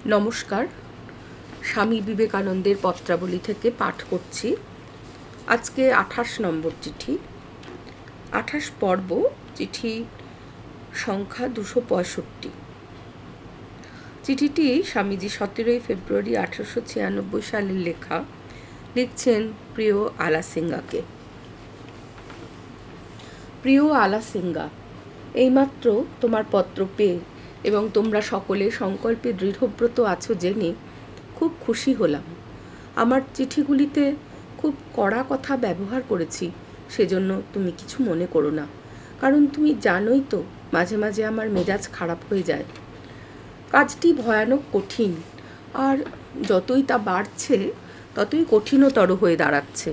নমস্কার। স্বামী বিবেকানন্দের পত্রাবলী থেকে পাঠ করছি। আজকে 28 নম্বর চিঠি, 28 পর্ব, চিঠি সংখ্যা 265। চিঠিটি স্বামীজি 17 ফেব্রুয়ারি 1896 সালের লেখা। লিখছেন প্রিয় আলাসিঙ্গাকে। প্রিয় আলাসিঙ্গা, এইমাত্র তোমার পত্র পেয়ে এবং তোমরা সকলে সংকল্পে দৃঢ়ব্রত আছো জেনে খুব খুশি হলাম। আমার চিঠিগুলিতে খুব কড়া কথা ব্যবহার করেছি, সেজন্য তুমি কিছু মনে করো না, কারণ তুমি জানোই তো মাঝে মাঝে আমার মেজাজ খারাপ হয়ে যায়। কাজটি ভয়ানক কঠিন, আর যতই তা বাড়ছে ততই কঠিনতর হয়ে দাঁড়াচ্ছে।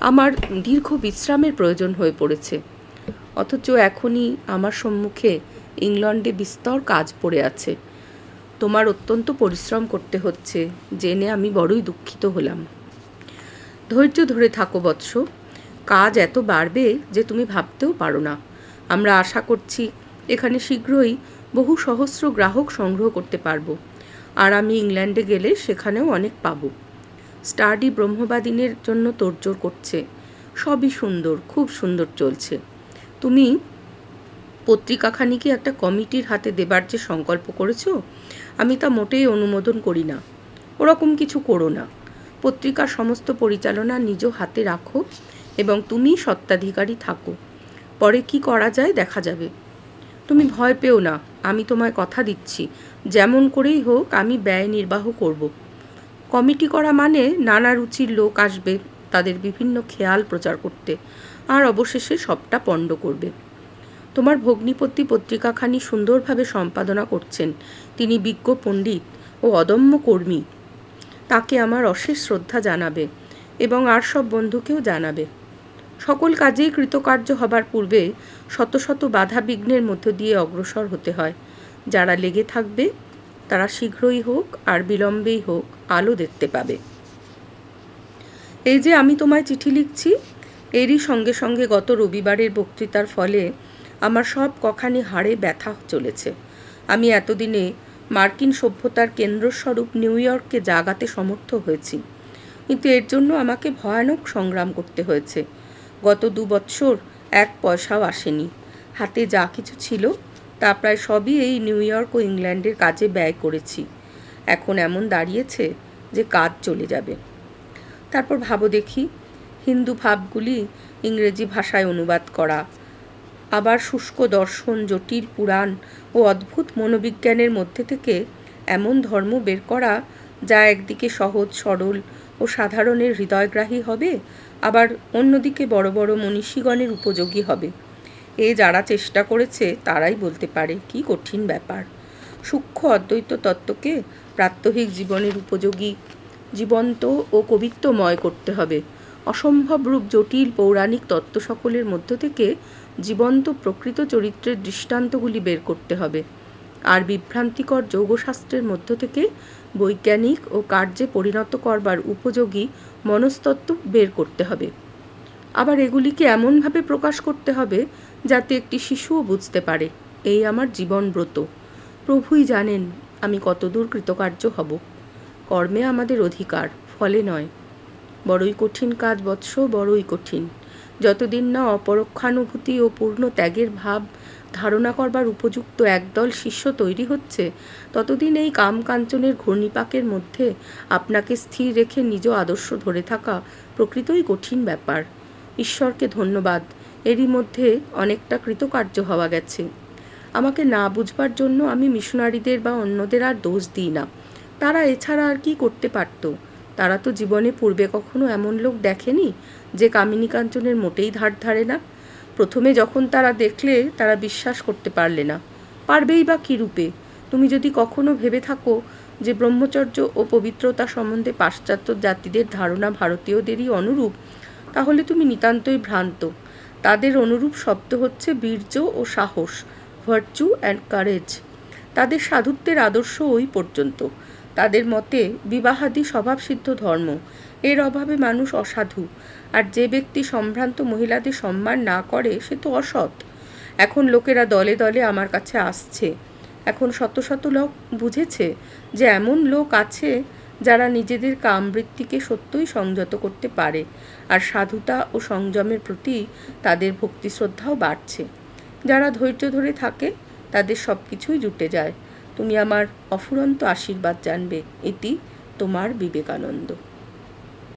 আমার দীর্ঘ বিশ্রামের প্রয়োজন হয়ে পড়েছে, অথচ এখনই আমার সম্মুখে ইংল্যান্ডে বিস্তর কাজ পড়ে আছে। তোমার অত্যন্ত পরিশ্রম করতে হচ্ছে জেনে আমি বড়ই দুঃখিত হলাম। ধৈর্য ধরে থাকো বৎস, কাজ এত বাড়বে যে তুমি ভাবতেও পারো না। আমরা আশা করছি এখানে শীঘ্রই বহু সহস্র গ্রাহক সংগ্রহ করতে পারবো, আর আমি ইংল্যান্ডে গেলে সেখানেও অনেক পাবো। স্টাডি ব্রহ্মবাদিনের জন্য তোড়জোড় করছে, সবই সুন্দর, খুব সুন্দর চলছে। তুমি পত্রিকাখানিকে একটা কমিটির হাতে দেবার যে সংকল্প করেছো, আমি তা মোটেই অনুমোদন করি না। ওরকম কিছু করো না। পত্রিকার সমস্ত পরিচালনা নিজ হাতে রাখো এবং তুমি স্বত্বাধিকারী থাকো। পরে কি করা যায় দেখা যাবে। তুমি ভয় পেও না, আমি তোমায় কথা দিচ্ছি যেমন করেই হোক আমি ব্যয় নির্বাহ করব। কমিটি করা মানে নানা রুচির লোক আসবে তাদের বিভিন্ন খেয়াল প্রচার করতে, আর অবশেষে সবটা পণ্ড করবে। তোমার ভগ্নিপতি পত্রিকাখানি সুন্দরভাবে সম্পাদনা করছেন। তিনি বিজ্ঞ পণ্ডিত ও অদম্য কর্মী। তাকে আমার অশেষ শ্রদ্ধা জানাবে এবং আর সব বন্ধুকেও জানাবে। সকল কাজেই কৃতকার্য হবার পূর্বে শত শত বাধা বিঘ্নের মধ্য দিয়ে অগ্রসর হতে হয়। যারা লেগে থাকবে তারা শীঘ্রই হোক আর বিলম্বেই হোক আলো দেখতে পাবে। এই যে আমি তোমায় চিঠি লিখছি, এরই সঙ্গে সঙ্গে গত রবিবারের বক্তৃতার ফলে আমার সব কখানি হাড়ে ব্যথা চলেছে। আমি এতদিনে মার্কিন সভ্যতার কেন্দ্রস্বরূপ নিউ ইয়র্ককে জাগাতে সমর্থ হয়েছি, কিন্তু এর জন্য আমাকে ভয়ানক সংগ্রাম করতে হয়েছে। গত 2 বৎসর এক পয়সাও আসেনি। হাতে যা কিছু ছিল তা প্রায় সবই এই নিউ ইয়র্ক ও ইংল্যান্ডের কাজে ব্যয় করেছি। এখন এমন দাঁড়িয়েছে যে কাজ চলে যাবে। তারপর ভাবো দেখি, হিন্দু ভাবগুলি ইংরেজি ভাষায় অনুবাদ করা, আবার শুষ্ক দর্শন, জটিল পুরাণ ও অদ্ভুত মনোবিজ্ঞানের মধ্যে থেকে এমন ধর্ম বের করা যা একদিকে সহজ সরল ও সাধারণের হৃদয়গ্রাহী হবে, আবার অন্যদিকে বড় বড় মনীষীগণের উপযোগী হবে। যারা চেষ্টা করেছে তারাই বলতে পারে কি কঠিন ব্যাপার। সূক্ষ্ম অদ্বৈত তত্ত্বকে প্রাত্যহিক জীবনের উপযোগী, জীবন্ত ও কবিত্বময় করতে হবে। অসম্ভব রূপ জটিল পৌরাণিক তত্ত্ব সকলের মধ্য থেকে জীবন্ত প্রকৃত চরিত্রের দৃষ্টান্তগুলি বের করতে হবে, আর বিভ্রান্তিকর যোগশাস্ত্রের মধ্য থেকে বৈজ্ঞানিক ও কার্যে পরিণত করবার উপযোগী মনস্তত্ত্ব বের করতে হবে। আবার এগুলিকে এমনভাবে প্রকাশ করতে হবে যাতে একটি শিশুও বুঝতে পারে। এই আমার জীবনব্রত। প্রভুই জানেন আমি কতদূর কৃতকার্য হব। কর্মে আমাদের অধিকার, ফলে নয়। বড়ই কঠিন কাজ বৎস, বড়ই কঠিন। যতদিন না অপরোক্ষানুভূতি ও পূর্ণ ত্যাগের ভাব ধারণা করবার উপযুক্ত একদল শিষ্য তৈরি হচ্ছে, ততদিন এই কামকাঞ্চনের ঘূর্ণিপাকের মধ্যে আপনাকে স্থির রেখে নিজ আদর্শ ধরে থাকা প্রকৃতই কঠিন ব্যাপার। ঈশ্বরকে ধন্যবাদ, এরই মধ্যে অনেকটা কৃতকার্য হওয়া গেছে। আমাকে না বুঝবার জন্য আমি মিশনারিদের বা অন্যদের আর দোষ দিই না। তারা এছাড়া আর কি করতে পারত? তারা তো জীবনে পূর্বে কখনো এমন লোক দেখেনি যে কামিনী কাঞ্চনের মোটেই ধার ধারে না। প্রথমে যখন তারা দেখলে তারা বিশ্বাস করতে পারলে না। পারবেই বা কী রূপে? তুমি যদি কখনো ভেবে থাকো যে ব্রহ্মচর্য ও পবিত্রতা সম্বন্ধে পাশ্চাত্য জাতিদের ধারণা ভারতীয়দেরই অনুরূপ, তাহলে তুমি নিতান্তই ভ্রান্ত। তাদের অনুরূপ শব্দ হচ্ছে বীর্য ও সাহস, ভার্চু অ্যান্ড কারেজ। তাদের সাধুত্বের আদর্শ ওই পর্যন্ত। তাদের মতে বিবাহাদি স্বভাবসিদ্ধ ধর্ম, এর অভাবে মানুষ অসাধু, আর যে ব্যক্তি সম্ভ্রান্ত মহিলাদের সম্মান না করে সে তো অসৎ। এখন লোকেরা দলে দলে আমার কাছে আসছে। এখন শত শত লোক বুঝেছে যে এমন লোক আছে যারা নিজেদের কামবৃত্তিকে সত্যই সংযত করতে পারে, আর সাধুতা ও সংযমের প্রতি তাদের ভক্তি শ্রদ্ধাও বাড়ছে। যারা ধৈর্য ধরে থাকে তাদের সব কিছুই জুটে যায়। তুমি আমার অফুরন্ত আশীর্বাদ জানবে। এটি তোমার বিবেকানন্দ।